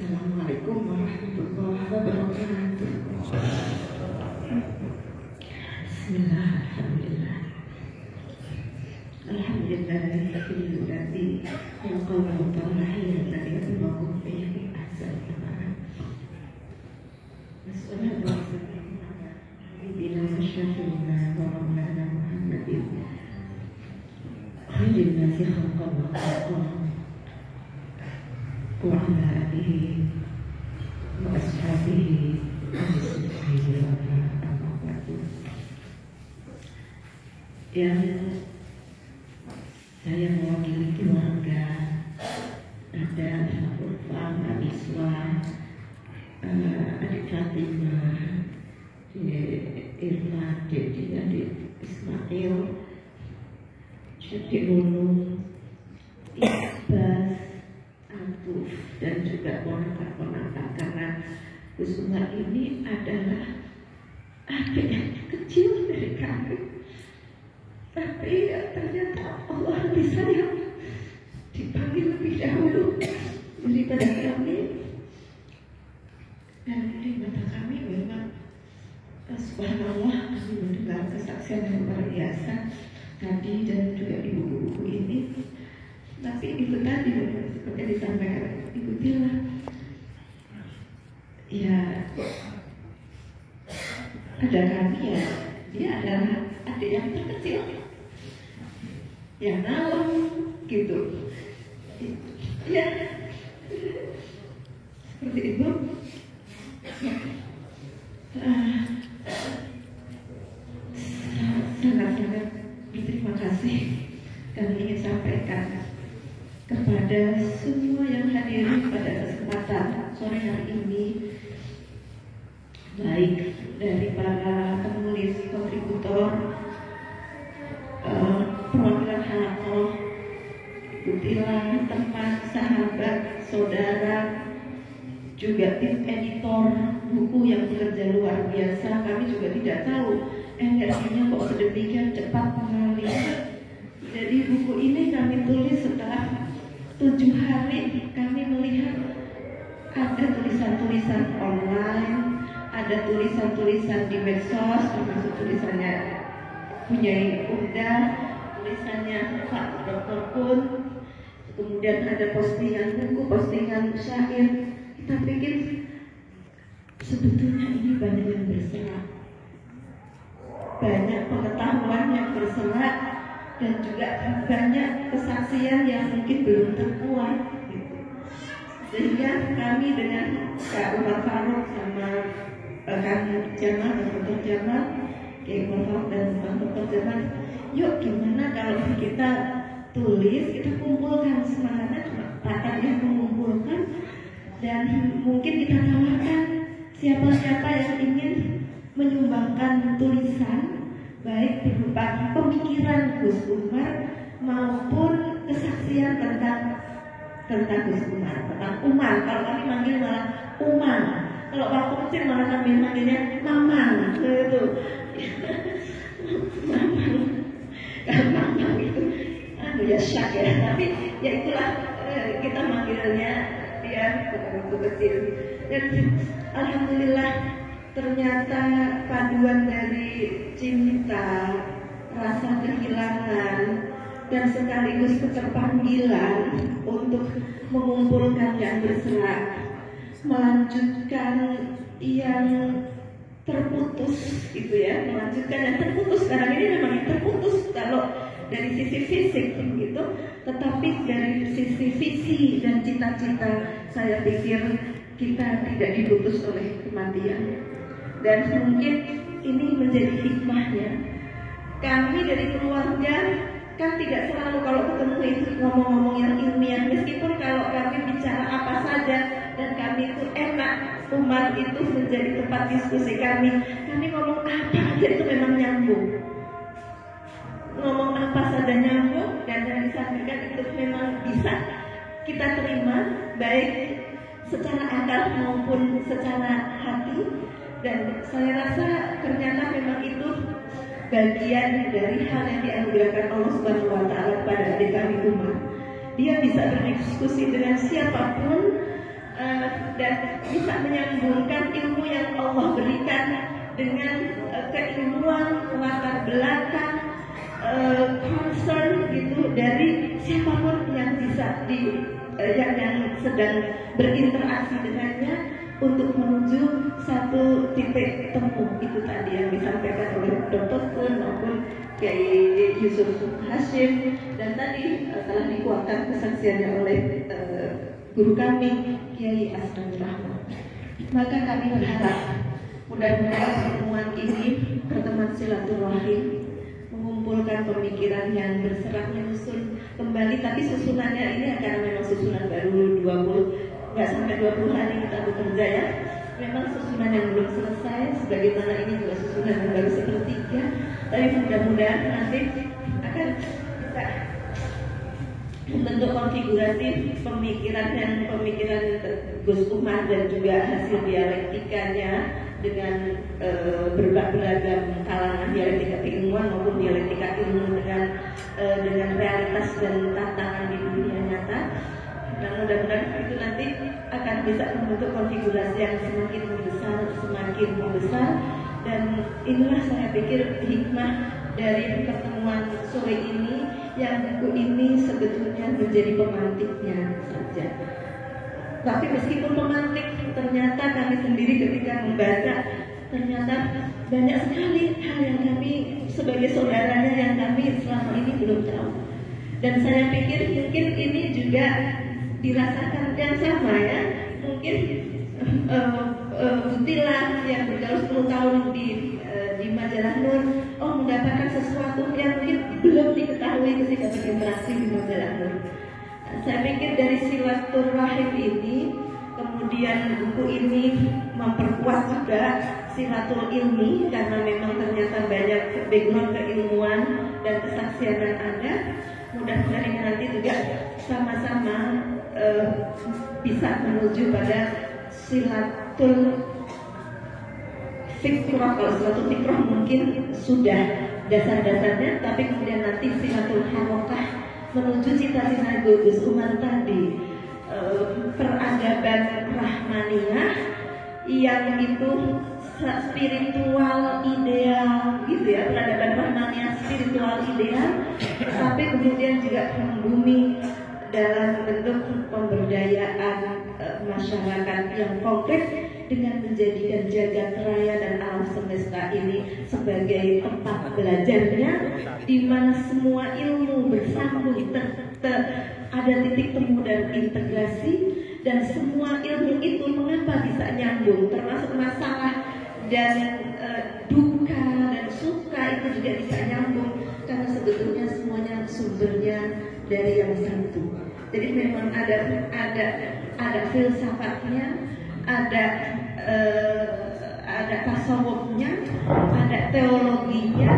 Assalamualaikum warahmatullahi wabarakatuh. Bismillah, alhamdulillah. Alhamdulillahirabbil alamin. Yang qawlu ta'ala alladhi yatba'u bihi ahsan al-amal. Wassalatu wassalamu ala nabiyyina Muhammadin wa maulana Muhammadin khairin nasi khalqan wa ala alihi wa ashabihi yang saya mewakili keluarga, ada Urfa, Iswa, adik Fatimah, Irfan, adik Ismail, Syekh Nunung, Iqbal, Abuf, dan juga ponakan-ponakan, karena Gus Umar ini adalah adik yang kecil dari kami. Tapi ya, ternyata Allah lebih sayang dipanggil lebih dahulu daripada kami. Dan di mata kami memang subhanallah, kami mendengar kesaksian yang luar biasa tadi dan juga di buku-buku ini. Tapi itu tadi seperti disampaikan Ibu Tila, ya ada kami, ya dia adalah adik yang terkecil, yang nalar gitu, ya seperti itu. Sangat-sangat berterima kasih kami ingin sampaikan kepada semua yang hadir pada kesempatan sore hari ini, baik dari para penulis, kontributor, perwakilan halaqah, Ibu Tila, teman, sahabat, saudara, juga tim editor buku yang bekerja luar biasa. Kami juga tidak tahu energinya kok sedemikian cepat mengalir. Jadi buku ini kami tulis setelah 7 hari. Kami melihat ada tulisan-tulisan online, ada tulisan-tulisan di medsos, termasuk tulisannya punya Unda, tulisannya Pak Dr. Kun, kemudian ada postingan buku, postingan syair. Kita pikir sebetulnya ini banyak yang berserak, banyak pengetahuan yang berserak, dan juga banyak kesaksian yang mungkin belum terkuat gitu. Sehingga kami dengan Kak Umar Faruk sama Kang Jamal dan Dr. Jamal, Kiai Umar Faruk dan Dr. Jamal, yuk gimana kalau kita tulis, kita kumpulkan, semangatnya cuma pakat yang mengumpulkan, dan mungkin kita tawarkan siapa-siapa yang ingin menyumbangkan tulisan, baik berupa pemikiran Gus Umar maupun kesaksian tentang Gus Umar, tentang Umar. Kalau kami manggil malah Umar, kalau waktu kecil malah kami manggilnya Mamang, itu Mamang, kalau Mamang itu ya syak ya, tapi ya itulah kita manggilnya ya waktu kecil. Dan alhamdulillah ternyata paduan dari cinta, rasa kehilangan, dan sekaligus keterpanggilan untuk mengumpulkan yang berserak, melanjutkan yang terputus gitu ya, melanjutkan yang terputus. Sekarang ini memang yang terputus kalau dari sisi fisik gitu, tetapi dari sisi visi dan cita-cita saya pikir kita tidak diputus oleh kematian. Dan mungkin ini menjadi hikmahnya. Kami dari keluarga kan tidak selalu kalau ketemu itu ngomong-ngomong yang ilmiah, meskipun kalau kami bicara apa saja dan kami itu enak, Umar itu menjadi tempat diskusi kami ngomong apa aja itu memang nyambung, ngomong apa saja nyambung, dan yang disampaikan itu memang bisa kita terima baik secara akal maupun secara hati. Dan saya rasa ternyata memang itu bagian dari hal yang dianugerahkan Allah Subhanahu wa Ta'ala pada adik kami Umar. Dia bisa berdiskusi dengan siapapun, dan bisa menyambungkan ilmu yang Allah berikan dengan keilmuan, latar belakang, concern gitu dari siapapun yang bisa yang sedang berinteraksi dengannya untuk menuju satu titik temu itu tadi yang disampaikan oleh Dr. Kun maupun Kiai Yusuf Hashim, dan tadi telah dikuatkan kesaksiannya oleh guru kami Kiai Asrul Rahman. Maka kami berharap mudah-mudahan pertemuan ini pertemuan silaturahim mengumpulkan pemikiran yang berserak menyusun kembali, tapi susunannya ini karena memang susunan baru 20 nggak sampai 20 hari kita bekerja ya. Memang susunan yang belum selesai, sebagaimana ini juga susunan yang baru sepertiga, tapi mudah-mudahan nanti akan bisa membentuk konfigurasi pemikiran Gus Umar dan juga hasil dialektikanya dengan beragam kalangan dialektika keilmuan maupun dialektika ilmu dengan realitas dan tantangan di dunia nyata. Dan mudah-mudahan itu nanti akan bisa membentuk konfigurasi yang semakin membesar, dan inilah saya pikir hikmah dari pertemuan sore ini, yang buku ini sebetulnya menjadi pemantiknya saja. Tapi meskipun pemantik, ternyata kami sendiri ketika membaca ternyata banyak sekali hal yang kami sebagai saudaranya yang kami selama ini belum tahu. Dan saya pikir mungkin ini juga dirasakan yang sama ya. Mungkin Butila yang bergaul 10 tahun di majalah Nur, mendapatkan sesuatu yang mungkin belum diketahui ketika berinteraksi di majalah Nur. Saya pikir dari silaturahim ini, kemudian buku ini memperkuat juga silatul ilmi, karena memang ternyata banyak background keilmuan dan kesaksian yang ada. Mudah-mudahan nanti juga sama-sama bisa menuju pada silatul fikrah. Kalau silatul fikrah mungkin sudah dasar-dasarnya, tapi kemudian nanti silatul harokah menuju cita-cita Gus Umar tadi, peradaban rahmaniyah yang itu spiritual ideal gitu ya, peradaban rahmaniyah spiritual ideal, tapi kemudian juga membumi dalam bentuk pemberdayaan masyarakat yang konkret dengan menjadikan jagat raya dan alam semesta ini sebagai tempat belajarnya, di mana semua ilmu bersambung, ada titik temu dan integrasi, dan semua ilmu itu mengapa bisa nyambung, termasuk masalah dan duka dan suka itu juga bisa nyambung, karena sebetulnya semuanya sumbernya dari yang satu. Jadi memang ada filsafatnya, ada tasawufnya, ada teologinya,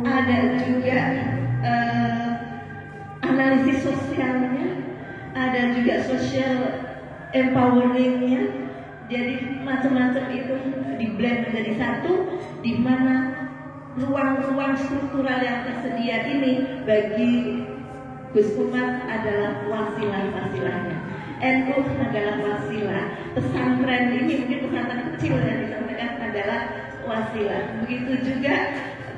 ada juga analisis sosialnya, ada juga social empoweringnya. Jadi macam-macam itu di-blend menjadi satu, di mana ruang-ruang struktural yang tersedia ini bagi Gus Umar adalah wasilah-wasilahnya. NU adalah wasilah. Pesantren ini mungkin pesantren kecil yang disampaikan adalah wasilah. Begitu juga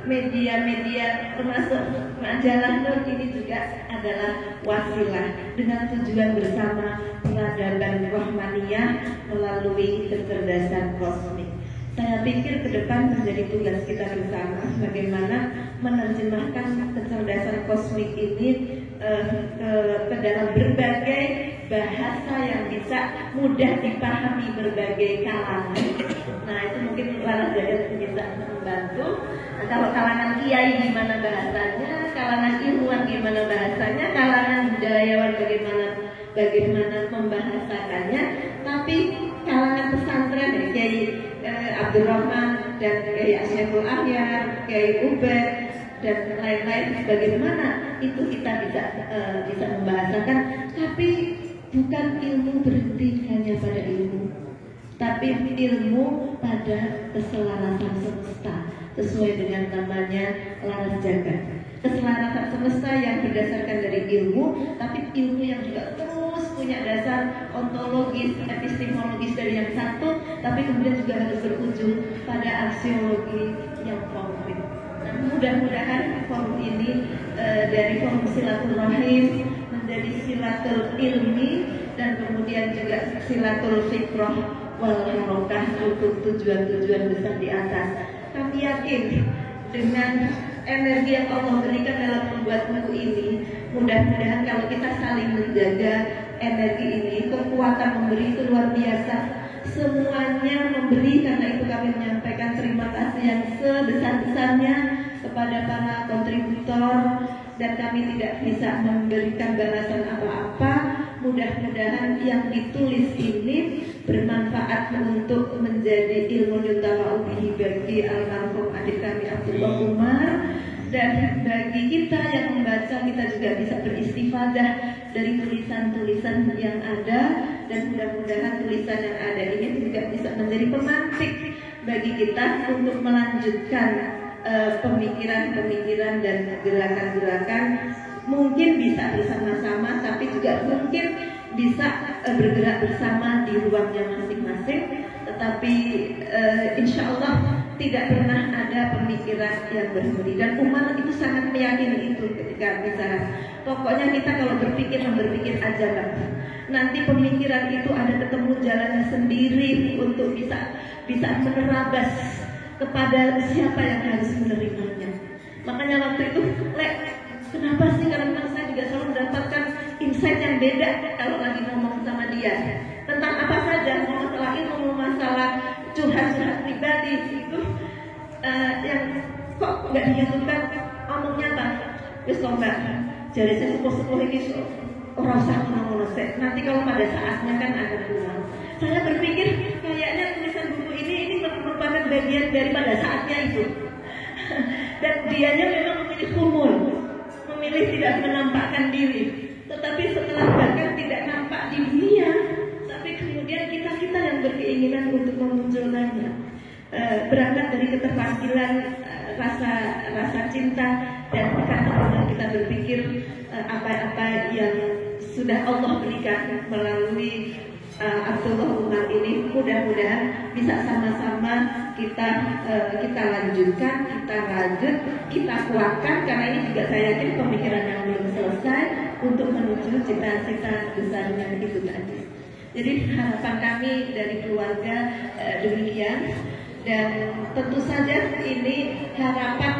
media-media termasuk majalah Nur ini juga adalah wasilah, dengan tujuan bersama peradaban rahmaniyah melalui kecerdasan kosmik. Saya pikir ke depan menjadi tugas kita bersama bagaimana menerjemahkan kecerdasan kosmik ini ke dalam berbagai bahasa yang bisa mudah dipahami berbagai kalangan. Nah, itu mungkin Laras Jayat bisa membantu. Nah, kalau kalangan kiai gimana bahasanya, kalangan ilmuwan gimana bahasanya, kalangan budayawan bagaimana membahasakannya, tapi kalangan pesantren ya, Kiai Abdurrahman dan Kiai Asyaful Ahyar, Kiai Ubed dan lain-lain, bagaimana itu kita bisa membahasakan, tapi bukan ilmu berhenti hanya pada ilmu, tapi ilmu pada keselarasan semesta sesuai dengan namanya laras jagat. Keselarasan semesta yang berdasarkan dari ilmu, tapi ilmu yang juga terus punya dasar dasar ontologis, epistemologis dari yang satu, tapi kemudian juga harus berujung pada aksiologi yang konkret. Nah, mudah-mudahan forum ini dari forum silaturahim menjadi silatul ilmi dan kemudian juga silatul fikrah wal harokah untuk tujuan-tujuan besar di atas. Kami yakin dengan energi yang Allah berikan dalam membuat buku ini, mudah-mudahan kalau kita saling menjaga energi ini, kekuatan memberi itu luar biasa. Semuanya memberi, karena itu kami menyampaikan terima kasih yang sebesar-besarnya kepada para kontributor, dan kami tidak bisa memberikan balasan apa-apa. Mudah-mudahan yang ditulis ini bermanfaat untuk menjadi ilmu yuntafa'u bihi bagi almarhum adik kami Abdullah Umar, dan bagi kita yang membaca, kita juga bisa beristifadah dari tulisan-tulisan yang ada, dan mudah-mudahan tulisan yang ada ini juga bisa menjadi pemantik bagi kita untuk melanjutkan pemikiran-pemikiran dan gerakan-gerakan. Mungkin bisa bersama-sama, tapi juga mungkin bisa bergerak bersama di ruangnya masing-masing. Tetapi insya Allah tidak pernah ada pemikiran yang berhenti. Dan Umar itu sangat meyakini itu ketika bicara. Pokoknya kita kalau berpikir aja lah. Nanti pemikiran itu ada ketemu jalannya sendiri untuk bisa menerabas kepada siapa yang harus menerimanya. Makanya waktu itu, kenapa sih kadang-kadang saya juga selalu mendapatkan insight yang beda kalau lagi ngomong sama dia tentang apa saja, mau masalah ilmu, mau masalah curhat-curhat pribadi itu yang kok nggak dihitungkan omongnya apa? Wis tombak, jadi saya sepuh-sepuh ini orang usah ngono sih. Nanti kalau pada saatnya kan ada pulang. Saya berpikir kayaknya tulisan buku ini merupakan bagian daripada saatnya itu. Dan dianya memang memilih humor, memilih tidak menampakkan diri. Tetapi setelah bahkan tidak nampak di dunia, tapi kemudian kita yang berkeinginan untuk memunculkannya, berangkat dari keterampilan rasa cinta, dan karena kita berpikir apa yang sudah Allah berikan melalui Abdullah Umar ini, mudah-mudahan bisa sama-sama kita lanjutkan, kita kuatkan, karena ini juga saya yakin pemikiran yang belum selesai untuk menuju cita-cita besarnya itu tadi. Jadi harapan kami dari keluarga demikian, dan tentu saja ini harapan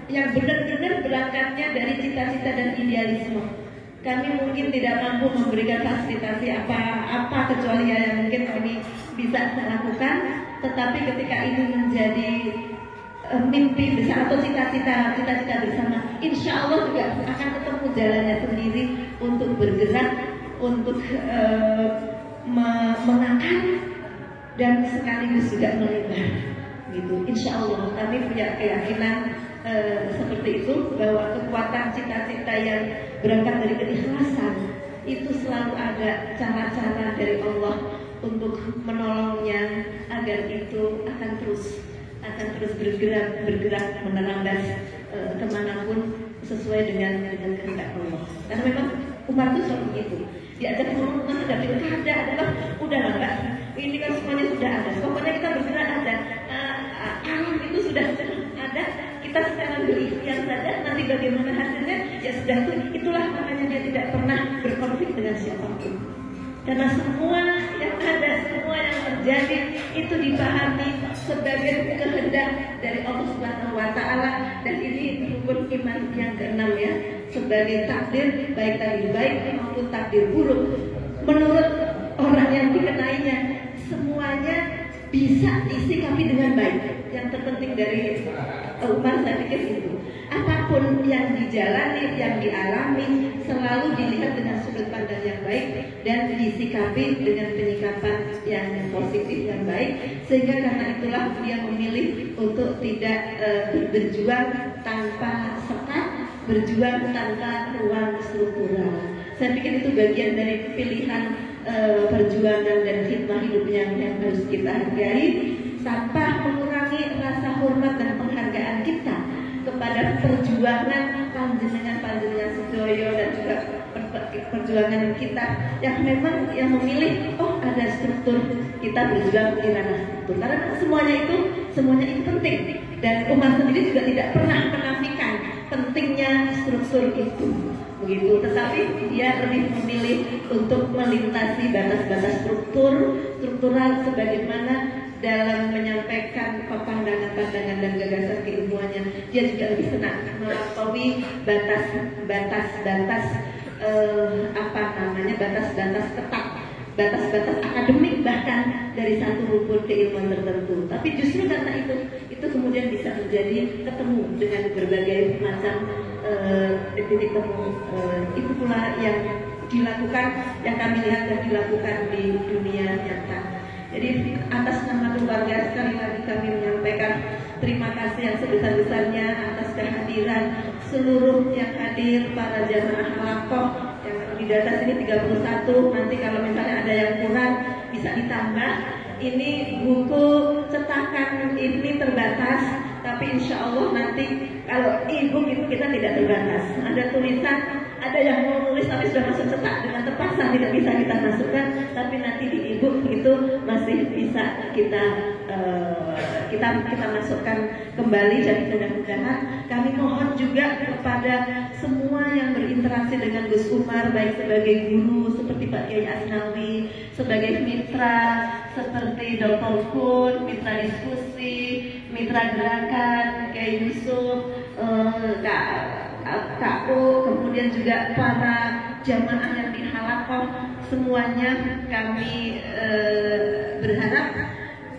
yang benar-benar berangkatnya dari cita-cita dan idealisme. Kami mungkin tidak mampu memberikan fasilitasi apa kecuali yang mungkin kami bisa melakukan, tetapi ketika ini menjadi mimpi besar atau cita-cita bersama, insya Allah juga akan ketemu jalannya sendiri untuk bergerak, untuk mengangkat dan sekaligus juga melebar, gitu. Insya Allah kami punya keyakinan seperti itu, bahwa kekuatan cita-cita yang berangkat dari keikhlasan itu selalu ada cara-cara dari Allah untuk menolongnya, agar itu akan terus bergerak menerambas kemanapun sesuai dengan kehendak Allah. Karena memang Umar itu selalu begitu. Diajak ngomong tentang ada pilkada, adalah udah lah Mbak, ini kan semuanya sudah ada. Pokoknya kita bergerak ada. Alam itu sudah ada. Kita sekarang berikhtiar saja, nanti bagaimana hasilnya ya sudah, itulah makanya dia tidak pernah berkonflik dengan siapapun, karena semua yang ada, semua yang terjadi itu dipahami sebagai kehendak dari Allah Subhanahu wa Ta'ala. Dan ini rukun iman yang keenam ya, sebagai takdir, baik takdir baik maupun takdir buruk menurut orang yang dikenainya, semuanya bisa disikapi dengan baik. Yang terpenting dari Umar saya pikir itu, apapun yang dijalani, yang dialami, selalu dilihat dengan sudut pandang yang baik dan disikapi dengan penyikapan yang positif dan baik. Sehingga karena itulah dia memilih untuk tidak berjuang tanpa sekat, berjuang tanpa ruang struktural. Saya pikir itu bagian dari pilihan perjuangan dan khidmah hidupnya yang harus kita hargai, tanpa mengurangi rasa hormat dan penghargaan kita kepada perjuangan panjenengan sedoyo dan juga perjuangan kita yang memang yang memilih ada struktur, kita berjuang di ranah struktur karena semuanya itu penting, dan Umar sendiri juga tidak pernah menafikan pentingnya struktur itu begitu, tetapi dia lebih memilih untuk melintasi batas-batas struktural sebagaimana dalam menyampaikan pandangan-pandangan dan gagasan keilmuannya. Dia juga lebih senang melampaui batas-batas batas-batas ketat, batas-batas akademik bahkan dari satu rumpun keilmuan tertentu. Tapi justru karena itu kemudian bisa menjadi ketemu dengan berbagai macam titik temu. Itu pula yang dilakukan, yang kami lihat dan dilakukan di dunia nyata. Jadi atas nama keluarga sekali lagi kami menyampaikan terima kasih yang sebesar-besarnya atas kehadiran seluruh yang hadir, para jamaah halaqah yang di data sini 31. Nanti kalau misalnya ada yang kurang bisa ditambah. Ini buku cetakan ini terbatas, tapi insya Allah nanti kalau e-book itu kita tidak terbatas. Ada tulisan, ada yang mau nulis tapi sudah masuk cetak dengan terpaksa tidak bisa kita masukkan, tapi nanti di e-book itu masih bisa kita masukkan kembali. Jadi mudah-mudahan kami mohon juga kepada semua yang berinteraksi dengan Gus Umar, baik sebagai guru seperti Pak Kiai Asnawi, sebagai mitra seperti Dr. Kun, mitra diskusi, mitra gerakan, Kiai Yusuf, Kak U, kemudian juga para jamaah yang di halaqah, semuanya kami berharap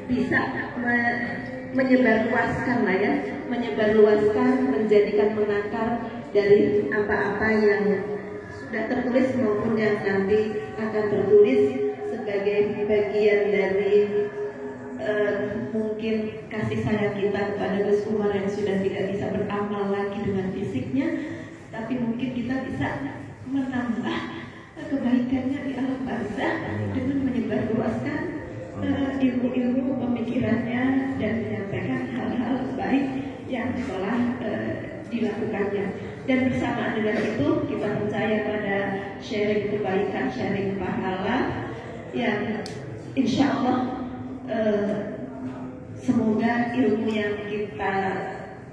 bisa menyebarluaskan menjadikan mengakar dari apa-apa yang sudah tertulis maupun yang nanti akan tertulis sebagai bagian dari mungkin kasih sayang kita kepada Gus Umar yang sudah tidak bisa beramal lagi dengan fisiknya, tapi mungkin kita bisa menambah kebaikannya di alam barzakh dengan menyebarluaskan ilmu-ilmu pemikirannya dan menyampaikan hal-hal baik yang telah dilakukannya. Dan bersamaan dengan itu kita percaya pada sharing kebaikan, sharing pahala yang insya Allah semoga ilmu yang kita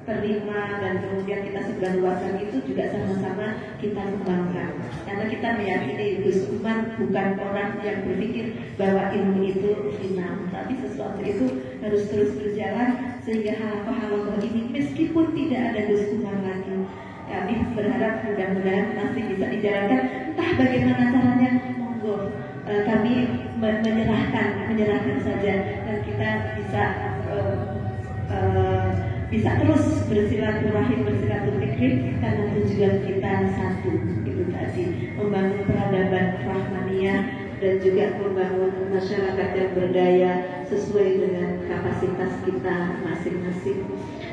terima dan kemudian kita sebarluaskan itu juga sama-sama kita kembangkan, karena kita meyakini Gus Umar bukan orang yang berpikir bahwa ilmu itu final, tapi sesuatu itu harus terus berjalan sehingga halaqah ini meskipun tidak ada Gus Umar lagi, kami berharap mudah-mudahan masih bisa dijalankan. Entah bagaimana caranya, monggo kami menyerahkan saja, dan kita bisa terus bersilaturahim, bersilaturahim karena tujuan kita satu, itu tadi membangun peradaban rahmaniyah dan juga membangun masyarakat yang berdaya sesuai dengan kapasitas kita masing-masing.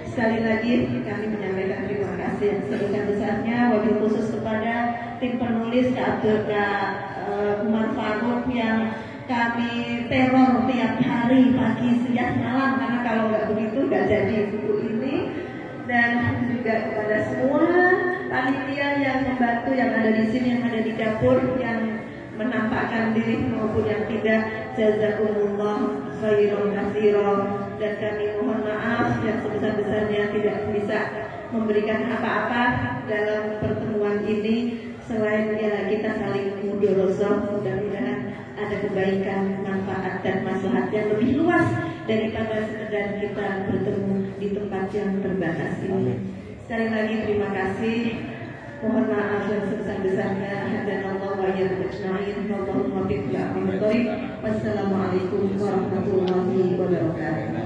Sekali lagi kami menyampaikan terima kasih yang sebesar-besarnya, wabil khusus kepada tim penulis Kak Umar Faruk yang kami teror tiap hari, pagi, siang, malam, karena kalau nggak begitu nggak jadi buku ini. Dan juga kepada semua panitia yang membantu, yang ada di sini, yang ada di dapur, yang menampakkan diri maupun yang tidak, jazakumullah khairan katsiran. Dan kami mohon maaf yang sebesar-besarnya tidak bisa memberikan apa-apa dalam pertemuan ini selain kita saling mudorosoh. Mudah-mudahan ada kebaikan, manfaat dan maslahat yang lebih luas daripada sekedar kita bertemu di tempat yang terbatas ini. Sekali lagi terima kasih. Mohon maaf yang sebesar-besarnya. Hadanallahu wa iyyakum ajma'in. Wallahumma bi'la. Wassalamualaikum warahmatullahi wabarakatuh.